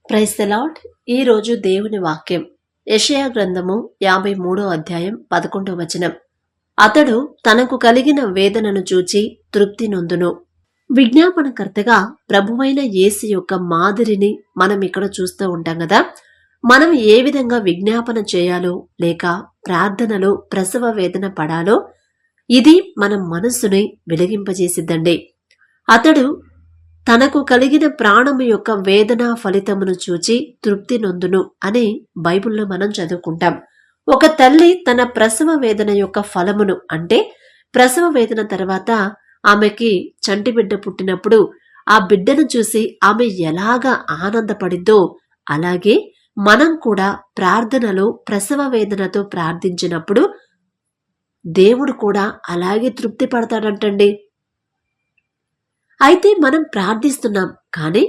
Praise the lord. ఈ రోజు దేవుని వాక్యం యెషయా గ్రంథము 53వ అధ్యాయం 11వ వచనం. అతడు తనకు కలిగిన వేదనను చూచి తృప్తి నొందును. విజ్ఞాపనకర్తగా ప్రభువైన యేసు యొక్క మాదిరిని మనం ఇక్కడ చూస్తూ ఉంటాం కదా. మనం ఏ విధంగా విజ్ఞాపన చేయాలో లేక ప్రార్థనలో ప్రసవ వేదన పడాలో ఇది మన మనస్సుని వెలిగింపజేసిద్దండి. అతడు తనకు కలిగిన ప్రాణము యొక్క వేదన ఫలితమును చూచి తృప్తి నొందును అని బైబిల్లో మనం చదువుకుంటాం. ఒక తల్లి తన ప్రసవ వేదన యొక్క ఫలమును అంటే ప్రసవ వేదన తర్వాత ఆమెకి చంటి బిడ్డ పుట్టినప్పుడు ఆ బిడ్డను చూసి ఆమె ఎలాగా ఆనందపడిందో అలాగే మనం కూడా ప్రార్థనలో ప్రసవ వేదనతో ప్రార్థించినప్పుడు దేవుడు కూడా అలాగే తృప్తి పడతాడంటండి. అయితే మనం ప్రార్థిస్తున్నాం కానీ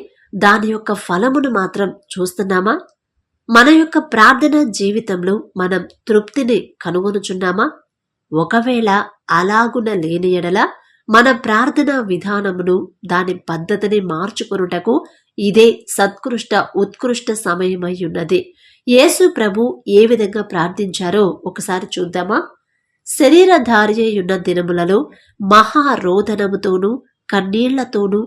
దాని యొక్క ఫలమును మాత్రం చూస్తున్నామా? మన యొక్క ప్రార్థన జీవితంలో మనం తృప్తిని కనుగొనుచున్నామా? ఒకవేళ అలాగున లేని ఎడల మన ప్రార్థన విధానమును దాని పద్ధతిని మార్చుకొనుటకు ఇదే ఉత్కృష్ట సమయమై ఉన్నది. యేసు ప్రభు ఏ విధంగా ప్రార్థించారో ఒకసారి చూద్దామా? శరీరధారి అయ్యున్న దినములలో మహారోదనముతోనూ కన్నీళ్లతోనూ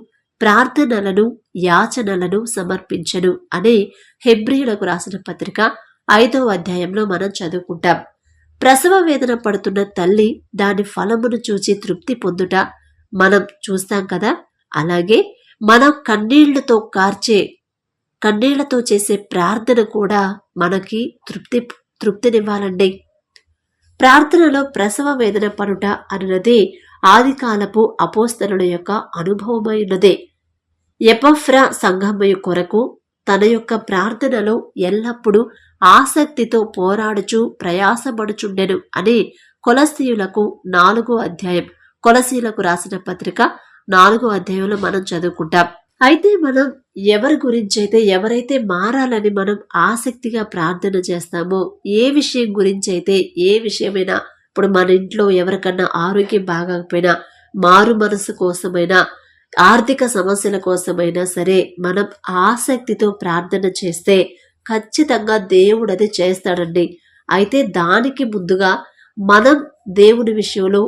ప్రార్థనలను యాచనలను సమర్పించను అనే హెబ్రీయులకు రాసిన పత్రిక 5వ అధ్యాయంలో మనం చదువుకుంటాం. ప్రసవ వేదన పడుతున్న తల్లి దాని ఫలమును చూచి తృప్తి పొందుట మనం చూస్తాం కదా. అలాగే మనం కన్నీళ్లతో చేసే ప్రార్థన కూడా మనకి తృప్తినివ్వాలండి. ప్రార్థనలో ప్రసవ వేదన పడుట అన్నది ఆదికాలపు అపోస్తలుల యొక్క అనుభవమైనదే. ఎపఫ్రా సంఘమయు కొరకు తన యొక్క ప్రార్థనలో ఎల్లప్పుడూ ఆసక్తితో పోరాడుచు ప్రయాసపడుచుండెను అని కొలసీయులకు 4వ అధ్యాయం కొలసీలకు రాసిన పత్రిక 4వ అధ్యాయంలో మనం చదువుకుంటాం. అయితే మనం ఎవరైతే మారాలని మనం ఆసక్తిగా ప్రార్థన చేస్తామో ఏ విషయం గురించి అయితే ఏ విషయమైనా ఇప్పుడు మన ఇంట్లో ఎవరికన్నా ఆరోగ్యం బాగకపోయినా మారు మనసు కోసమైనా ఆర్థిక సమస్యల కోసమైనా సరే మనం ఆసక్తితో ప్రార్థన చేస్తే ఖచ్చితంగా దేవుడు అది చేస్తాడండి. అయితే దానికి ముందుగా మనం దేవుని విషయంలో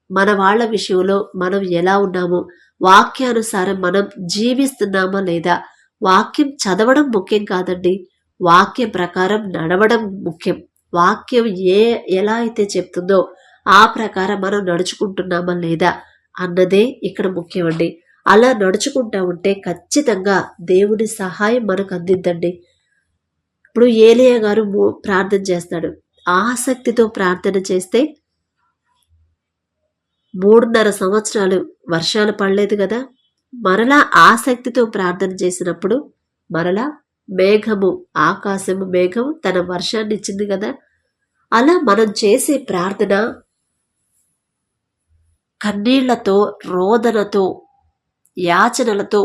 మన వాళ్ళ విషయంలో మనం ఎలా ఉన్నామో వాక్యానుసారం మనం జీవిస్తున్నామా లేదా? వాక్యం చదవడం ముఖ్యం కాదండి, వాక్య ప్రకారం నడవడం ముఖ్యం. వాక్యం ఎలా అయితే చెప్తుందో ఆ ప్రకారం మనం నడుచుకుంటున్నామా లేదా అన్నదే ఇక్కడ ముఖ్యమండి. అలా నడుచుకుంటా ఉంటే ఖచ్చితంగా దేవుడి సహాయం మనకు అందిద్దండి. ఇప్పుడు ఏలియా గారు ప్రార్థన చేస్తాడు. ఆసక్తితో ప్రార్థన చేస్తే 3.5 సంవత్సరాలు వర్షాలు పడలేదు కదా. మరలా ఆసక్తితో ప్రార్థన చేసినప్పుడు మరలా ఆకాశము మేఘము తన వర్షాన్ని ఇచ్చింది కదా. అలా మనం చేసే ప్రార్థన కన్నీళ్లతో రోదనతో యాచనలతో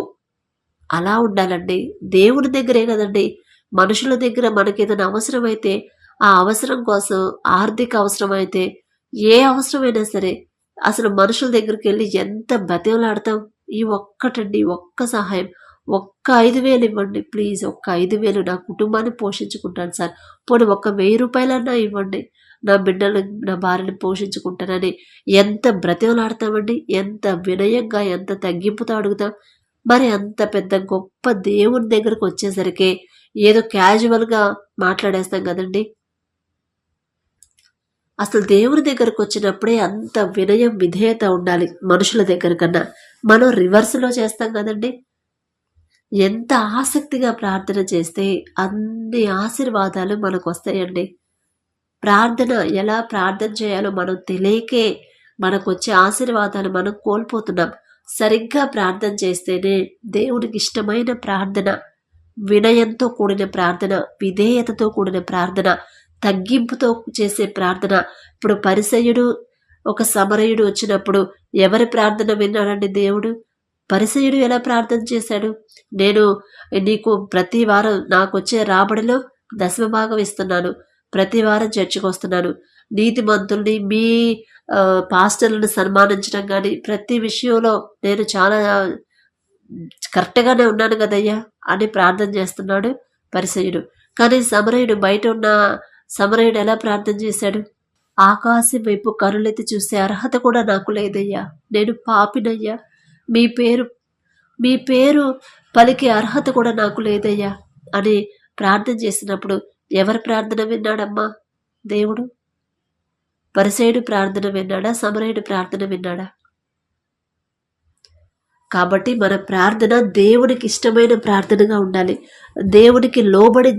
అలా ఉండాలండి. దేవుని దగ్గరే కదండి. మనుషుల దగ్గర మనకేదైనా అవసరమైతే ఆ అవసరం కోసం ఆర్థిక అవసరమైతే ఏ అవసరమైనా సరే అసలు మనుషుల దగ్గరికి వెళ్ళి ఎంత బతిమలాడతాం. ఈ ఒక్క సహాయం, ఒక్క 5,000 ఇవ్వండి ప్లీజ్, ఒక్క 5,000 నా కుటుంబాన్ని పోషించుకుంటాను సార్, పోనీ ఒక్క 1,000 రూపాయలన్నా ఇవ్వండి, నా బిడ్డలు నా భార్యని పోషించుకుంటానని ఎంత బ్రతిమలాడతామండి. ఎంత వినయంగా ఎంత తగ్గింపుతో అడుగుతాం. మరి అంత పెద్ద గొప్ప దేవుని దగ్గరకు వచ్చేసరికి ఏదో క్యాజువల్గా మాట్లాడేస్తాం కదండి. అసలు దేవుని దగ్గరకు వచ్చినప్పుడే అంత వినయం విధేయత ఉండాలి. మనుషుల దగ్గర కన్నా మనం రివర్స్లో చేస్తాం కదండి. ఎంత ఆసక్తిగా ప్రార్థన చేస్తే అన్ని ఆశీర్వాదాలు మనకు వస్తాయండి. ఎలా ప్రార్థన చేయాలో మనం తెలియకే మనకు వచ్చే ఆశీర్వాదాలు మనం కోల్పోతున్నాం. సరిగ్గా ప్రార్థన చేస్తేనే దేవునికి ఇష్టమైన ప్రార్థన, వినయంతో కూడిన ప్రార్థన, విధేయతతో కూడిన ప్రార్థన, తగ్గింపుతో చేసే ప్రార్థన. ఇప్పుడు పరిసయ్యుడు ఒక సమరయుడు వచ్చినప్పుడు ఎవరి ప్రార్థన విన్నాడండి దేవుడు? పరిసయ్యుడు ఎలా ప్రార్థన చేశాడు? నేను నీకు ప్రతి వారం నాకు వచ్చే రాబడిలో 10వ భాగం ఇస్తున్నాను, ప్రతి వారం చర్చికి వస్తున్నాను, నీతిమంతుల్ని మీ పాస్టర్లను సన్మానించడం కానీ ప్రతి విషయంలో నేను చాలా కరెక్ట్గానే ఉన్నాను కదయ్యా అని ప్రార్థన చేస్తున్నాడు పరిసయ్యుడు. కానీ బయట ఉన్న సమరయుడు ఎలా ప్రార్థన చేశాడు? ఆకాశం వైపు కనులెత్తి చూసే అర్హత కూడా నాకు లేదయ్యా, నేను పాపినయ్యా, మీ పేరు మీ పేరు పలికే అర్హత కూడా నాకు లేదయ్యా అని ప్రార్థన చేసినప్పుడు ఎవరి ప్రార్థన విన్నాడమ్మా దేవుడు? పరిసయ్యుడు ప్రార్థన విన్నాడా? సమరయుడు ప్రార్థన విన్నాడా? కాబట్టి మన ప్రార్థన దేవునికి ఇష్టమైన ప్రార్థనగా ఉండాలి. దేవునికి లోబడి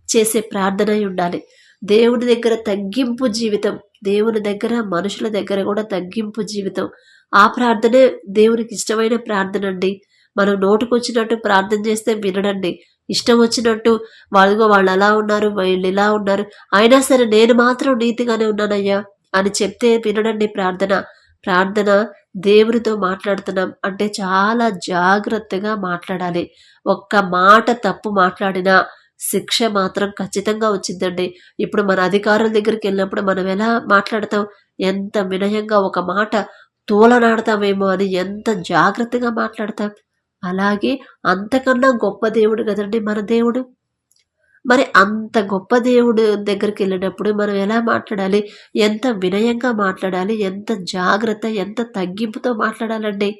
చేసే ప్రార్థన ఉండాలి. దేవుని దగ్గర తగ్గింపు జీవితం, దేవుని దగ్గర మనుషుల దగ్గర కూడా తగ్గింపు జీవితం. ఆ ప్రార్థనే దేవునికి ఇష్టమైన ప్రార్థన అండి. మనం నోటుకొచ్చినట్టు ప్రార్థన చేస్తే వినడండి. ఇష్టం వచ్చినట్టు వాళ్ళు అలా ఉన్నారు, వీళ్ళు ఇలా ఉన్నారు, అయినా సరే నేను మాత్రం నీతిగానే ఉన్నానయ్యా అని చెప్తే వినడండి ప్రార్థన దేవునితో మాట్లాడుతున్నాం అంటే చాలా జాగ్రత్తగా మాట్లాడాలి. ఒక్క మాట తప్పు మాట్లాడినా శిక్ష మాత్రం ఖచ్చితంగా వచ్చిందండి. ఇప్పుడు మన అధికారుల దగ్గరికి వెళ్ళినప్పుడు మనం ఎలా మాట్లాడతాం? ఎంత వినయంగా, ఒక మాట తూలనాడతామేమో అని ఎంత జాగ్రత్తగా మాట్లాడతాం. అలాగే అంతకన్నా గొప్ప దేవుడు కదండి మన దేవుడు. మరి అంత గొప్ప దేవుడు దగ్గరికి వెళ్ళినప్పుడు మనం ఎలా మాట్లాడాలి? ఎంత వినయంగా మాట్లాడాలి, ఎంత జాగ్రత్త, ఎంత తగ్గింపుతో మాట్లాడాలండి.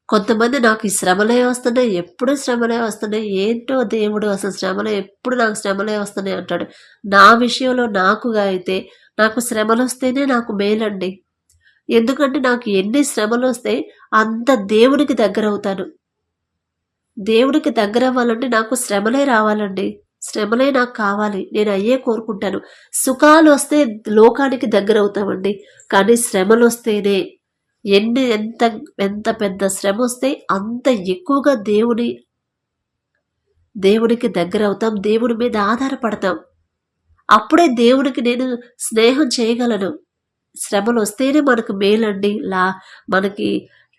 కొంతమంది నాకు ఈ శ్రమలే వస్తున్నాయి, ఎప్పుడు శ్రమలే వస్తున్నాయి, ఏంటో దేవుడు అసలు శ్రమలే, ఎప్పుడు నాకు శ్రమలే వస్తున్నాయి అంటాడు. నా విషయంలో నాకుగా అయితే నాకు శ్రమలు వస్తేనే నాకు మేలండి. ఎందుకంటే నాకు ఎన్ని శ్రమలు వస్తే అంత దేవునికి దగ్గర అవుతాను. దేవుడికి దగ్గర అవ్వాలంటే నాకు శ్రమలే రావాలండి. శ్రమలే నాకు కావాలి, నేను అయ్యే కోరుకుంటాను. సుఖాలు వస్తే లోకానికి దగ్గర అవుతామండి, కానీ శ్రమలు వస్తేనే ఎంత ఎంత పెద్ద శ్రమ వస్తే అంత ఎక్కువగా దేవునికి దగ్గర అవుతాం, దేవుడి మీద ఆధారపడతాం. అప్పుడే దేవునికి నేను స్నేహం చేయగలను. శ్రమలు వస్తేనే మనకు మేలండి. మనకి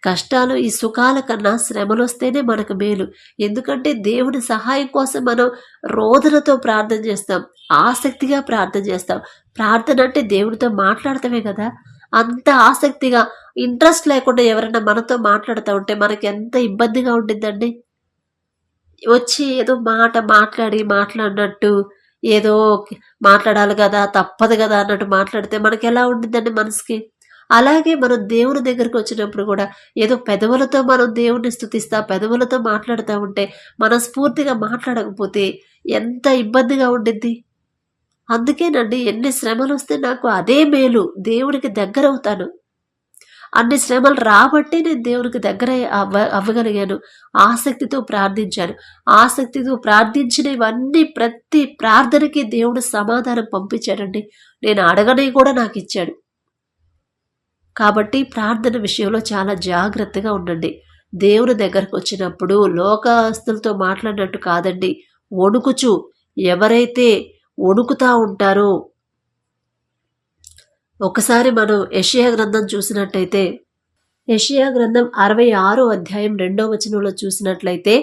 కష్టాలు, ఈ సుఖాల కన్నా శ్రమలు వస్తేనే మనకు మేలు. ఎందుకంటే దేవుని సహాయం కోసం మనం రోదనతో ప్రార్థన చేస్తాం, ఆసక్తిగా ప్రార్థన చేస్తాం. ప్రార్థన అంటే దేవుడితో మాట్లాడతామే కదా. అంత ఆసక్తిగా, ఇంట్రెస్ట్ లేకుండా ఎవరైనా మనతో మాట్లాడుతూ ఉంటే మనకి ఎంత ఇబ్బందిగా ఉంటుందండి. వచ్చి ఏదో మాట్లాడినట్టు ఏదో మాట్లాడాలి కదా, తప్పదు కదా అన్నట్టు మాట్లాడితే మనకి ఎలా ఉంటుందండి మనసుకి. అలాగే మనం దేవుని దగ్గరికి వచ్చినప్పుడు కూడా ఏదో పెదవులతో మనం దేవుణ్ణి స్తుతిస్తా, పెదవులతో మాట్లాడుతూ ఉంటే మనస్ఫూర్తిగా మాట్లాడకపోతే ఎంత ఇబ్బందిగా ఉండిద్ది. అందుకేనండి ఎన్ని శ్రమలు వస్తే నాకు అదే మేలు, దేవునికి దగ్గర అవుతాను. అన్ని శ్రమలు రాబట్టి నేను దేవునికి దగ్గర అవ్వగలిగాను. ఆసక్తితో ప్రార్థించాను. ఆసక్తితో ప్రార్థించినవన్నీ ప్రతి ప్రార్థనకి దేవుడు సమాధానం పంపించాడండి. నేను అడగని కూడా నాకు ఇచ్చాడు. కాబట్టి ప్రార్థన విషయంలో చాలా జాగ్రత్తగా ఉండండి. దేవుని దగ్గరకు వచ్చినప్పుడు లోకస్తులతో మాట్లాడినట్టు కాదండి, వణుకుచు. ఎవరైతే వణుకుతా ఉంటారో, ఒకసారి మనం యెషయా గ్రంథం చూసినట్టయితే, యెషయా గ్రంథం 66వ అధ్యాయం 2వ వచనంలో చూసినట్లయితే,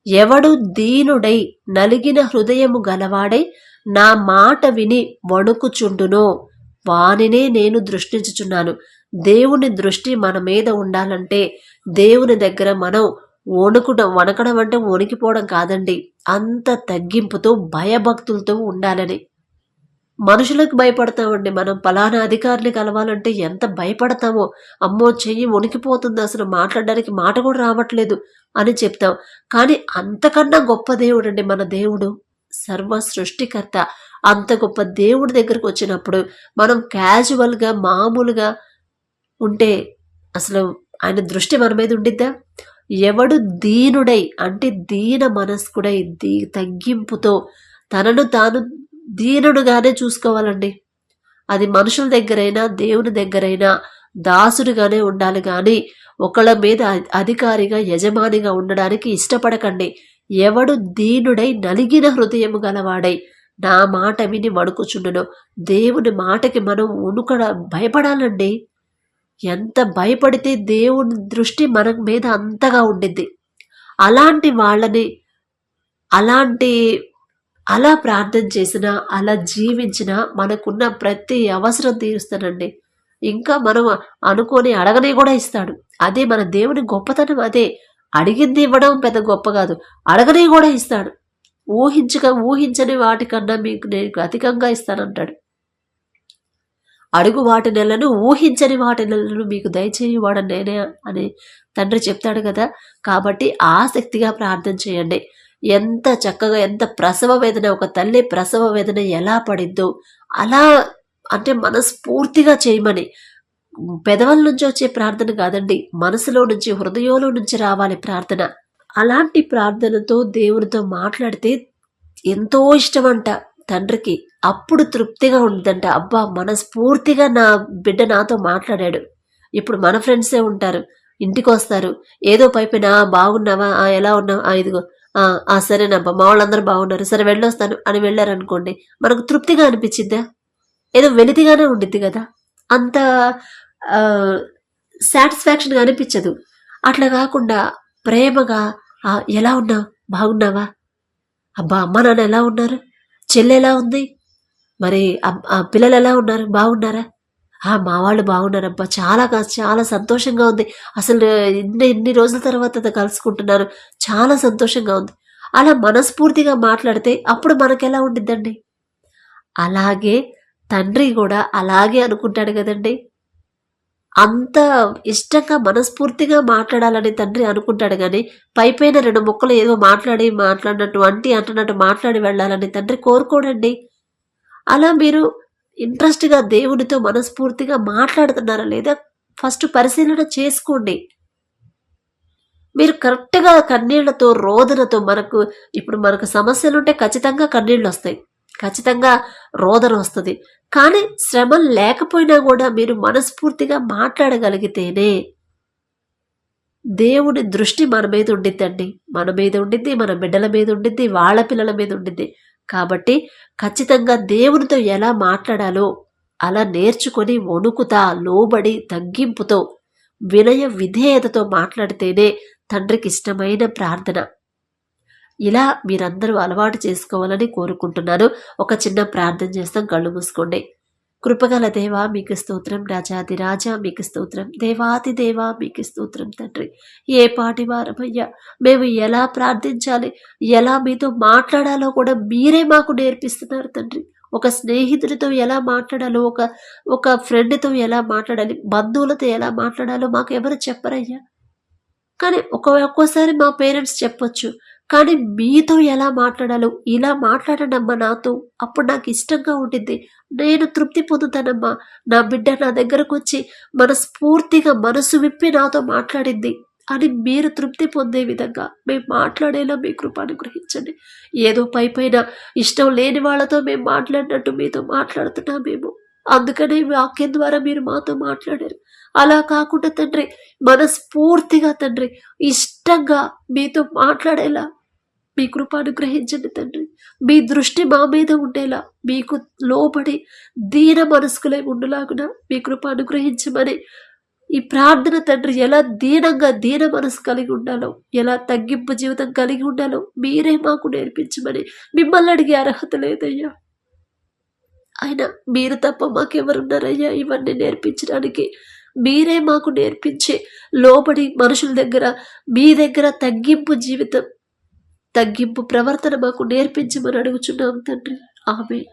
ఎవడు దీనుడై నలిగిన హృదయము గలవాడై నా మాట విని వణుకుచుండునో వానినే నేను దృష్టించుచున్నాను. దేవుని దృష్టి మన మీద ఉండాలంటే దేవుని దగ్గర మనం వణకడం అంటే వణికిపోవడం కాదండి, అంత తగ్గింపుతో భయభక్తులతో ఉండాలని. మనుషులకు భయపడతామండి. మనం పలానా అధికారిని కలవాలంటే ఎంత భయపడతామో, అమ్మో చెయ్యి వణికిపోతుంది, అసలు మాట్లాడడానికి మాట కూడా రావట్లేదు అని చెప్తాం. కానీ అంతకన్నా గొప్ప దేవుడు అండి మన దేవుడు, సర్వ సృష్టికర్త. అంత గొప్ప దేవుడి దగ్గరకు వచ్చినప్పుడు మనం క్యాజువల్గా మామూలుగా ఉంటే అసలు ఆయన దృష్టి మన మీద ఉండిద్దా? ఎవడు దీనుడై అంటే దీన మనస్కుడై తగ్గింపుతో తనను తాను దీనుడుగానే చూసుకోవాలండి. అది మనుషుల దగ్గరైనా దేవుని దగ్గరైనా దాసుడుగానే ఉండాలి, కానీ ఒకళ్ళ మీద అధికారిగా యజమానిగా ఉండడానికి ఇష్టపడకండి. ఎవడు దీనుడై నలిగిన హృదయము గలవాడై నా మాట విని వణుకుచుండునో. దేవుని మాటకి మనం భయపడాలండి. ఎంత భయపడితే దేవుని దృష్టి మన మీద అంతగా ఉండిద్ది. అలాంటి వాళ్ళని అలా ప్రార్థన చేసినా, అలా జీవించినా మనకున్న ప్రతి అవసరం తీరుస్తానండి. ఇంకా మనం అనుకోని అడగని కూడా ఇస్తాడు. అదే మన దేవుని గొప్పతనం అదే. అడిగింది ఇవ్వడం పెద్ద గొప్ప కాదు, అడగని కూడా ఇస్తాడు. ఊహించని వాటికన్నా మీకు నేను అధికంగా ఇస్తానంటాడు. అడుగు వాటి నెలను ఊహించని వాటి నెలను మీకు దయచేయువాడు నేనే అని తండ్రి చెప్తాడు కదా. కాబట్టి ఆసక్తిగా ప్రార్థన చేయండి. ఎంత చక్కగా, ఎంత ప్రసవ వేదన, ఒక తల్లి ప్రసవ వేదన ఎలా పడిద్దో అలా అంటే మనస్ఫూర్తిగా చేయమని. పెదవుల నుంచి వచ్చే ప్రార్థన కాదండి, మనసులో నుంచి, హృదయంలో నుంచి రావాలి ప్రార్థన. అలాంటి ప్రార్థనతో దేవునితో మాట్లాడితే ఎంతో ఇష్టమంట తండ్రికి. అప్పుడు తృప్తిగా ఉంటుందంట. అబ్బా, మనస్ఫూర్తిగా నా బిడ్డ నాతో మాట్లాడాడు. ఇప్పుడు మన ఫ్రెండ్సే ఉంటారు, ఇంటికి వస్తారు, ఏదో పైపైన బాగున్నావా, ఎలా ఉన్నావా, ఇదిగో సరేనబ్బా, మా వాళ్ళందరూ బాగున్నారు, సరే వెళ్ళొస్తాను అని వెళ్ళారనుకోండి, మనకు తృప్తిగా అనిపించిద్దా? ఏదో వెలితిగానే ఉండిద్ది కదా, అంత సాటిస్ఫాక్షన్గా అనిపించదు. అట్లా కాకుండా ప్రేమగా ఎలా ఉన్నావు, బాగున్నావా, అబ్బా అమ్మ నాన్న ఎలా ఉన్నారు, చెల్లి ఎలా ఉంది, మరి పిల్లలు ఎలా ఉన్నారు, బాగున్నారా, మా వాళ్ళు బాగున్నారబ్బా, చాలా సంతోషంగా ఉంది, అసలు ఇన్ని రోజుల తర్వాత కలుసుకుంటున్నారు, చాలా సంతోషంగా ఉంది. అలా మనస్ఫూర్తిగా మాట్లాడితే అప్పుడు మనకెలా ఉండిద్దండి? అలాగే తండ్రి కూడా అలాగే అనుకుంటాడు కదండి. అంత ఇష్టంగా మనస్ఫూర్తిగా మాట్లాడాలని తండ్రి అనుకుంటాడు కానీ పైపైన 2 ముక్కలు ఏదో మాట్లాడినట్టు అంటున్నట్టు మాట్లాడి వెళ్ళాలని తండ్రి కోరుకోడండి. అలా మీరు ఇంట్రెస్ట్గా దేవునితో మనస్ఫూర్తిగా మాట్లాడుతున్నారా లేదా ఫస్ట్ పరిశీలన చేసుకోండి. మీరు కరెక్ట్గా కన్నీళ్లతో, రోదనతో, మనకు సమస్యలు ఉంటే ఖచ్చితంగా కన్నీళ్ళు వస్తాయి, ఖచ్చితంగా రోదన వస్తుంది. కానీ శ్రమ లేకపోయినా కూడా మీరు మనస్ఫూర్తిగా మాట్లాడగలిగితేనే దేవుని దృష్టి మన మీద ఉండిద్దండి, మన మీద ఉండిద్ది, మన బిడ్డల మీద ఉండిద్ది, వాళ్ళ పిల్లల మీద ఉండిద్ది. కాబట్టి ఖచ్చితంగా దేవునితో ఎలా మాట్లాడాలో అలా నేర్చుకొని వణుకుతా, లోబడి, తగ్గింపుతో, వినయ విధేయతతో మాట్లాడితేనే తండ్రికి ఇష్టమైన ప్రార్థన. ఇలా మీరందరూ అలవాటు చేసుకోవాలని కోరుకుంటున్నాను. ఒక చిన్న ప్రార్థన చేస్తాం, కళ్ళు మూసుకోండి. కృపగల దేవా మీకు స్తోత్రం, రాజాది రాజా మీకు స్తోత్రం, దేవాది దేవా మీకు స్తోత్రం తండ్రి. ఏ పాటి వారమయ్యా, మేము ఎలా ప్రార్థించాలి, ఎలా మీతో మాట్లాడాలో కూడా మీరే మాకు నేర్పిస్తున్నారు తండ్రి. ఒక స్నేహితుడితో ఎలా మాట్లాడాలో, ఒక ఫ్రెండ్తో ఎలా మాట్లాడాలి, బంధువులతో ఎలా మాట్లాడాలో మాకు ఎవరు చెప్పరయ్యా. కానీ ఒక్కోసారి మా పేరెంట్స్ చెప్పొచ్చు, కానీ మీతో ఎలా మాట్లాడాలో ఇలా మాట్లాడండమ్మా నాతో, అప్పుడు నాకు ఇష్టంగా ఉండిద్ది, నేను తృప్తి పొందుతానమ్మా. నా బిడ్డ నా దగ్గరకు వచ్చి మనస్ఫూర్తిగా మనసు విప్పి నాతో మాట్లాడింది అని మీరు తృప్తి పొందే విధంగా మేము మాట్లాడేలా మీ కృప అనుగ్రహించండి. ఏదో పైపైన ఇష్టం లేని వాళ్ళతో మేము మాట్లాడినట్టు మీతో మాట్లాడుతున్నామేమో, అందుకనే వాక్యం ద్వారా మీరు మాతో మాట్లాడారు. అలా కాకుండా తండ్రి, మనస్ఫూర్తిగా తండ్రి, ఇష్టంగా మీతో మాట్లాడేలా మీ కృప అనుగ్రహించండి తండ్రి. మీ దృష్టి మా మీద ఉండేలా, మీకు లోబడి దీన మనస్కులై ఉండులాగున మీ కృప అనుగ్రహించమని ఈ ప్రార్థన తండ్రి. ఎలా దీన మనసు కలిగి ఉండాలో, ఎలా తగ్గింపు జీవితం కలిగి ఉండాలో మీరే మాకు నేర్పించమని మిమ్మల్ని అడిగే అర్హత లేదయ్యా. అయినా మీరు తప్ప మాకెవరున్నారయ్యా ఇవన్నీ నేర్పించడానికి? మీరే మాకు నేర్పించే లోబడి మనుషుల దగ్గర, మీ దగ్గర తగ్గింపు జీవితం, తగ్గింపు ప్రవర్తన మాకు నేర్పించమని అడుగుచున్నాం తండ్రి. ఆమేన్.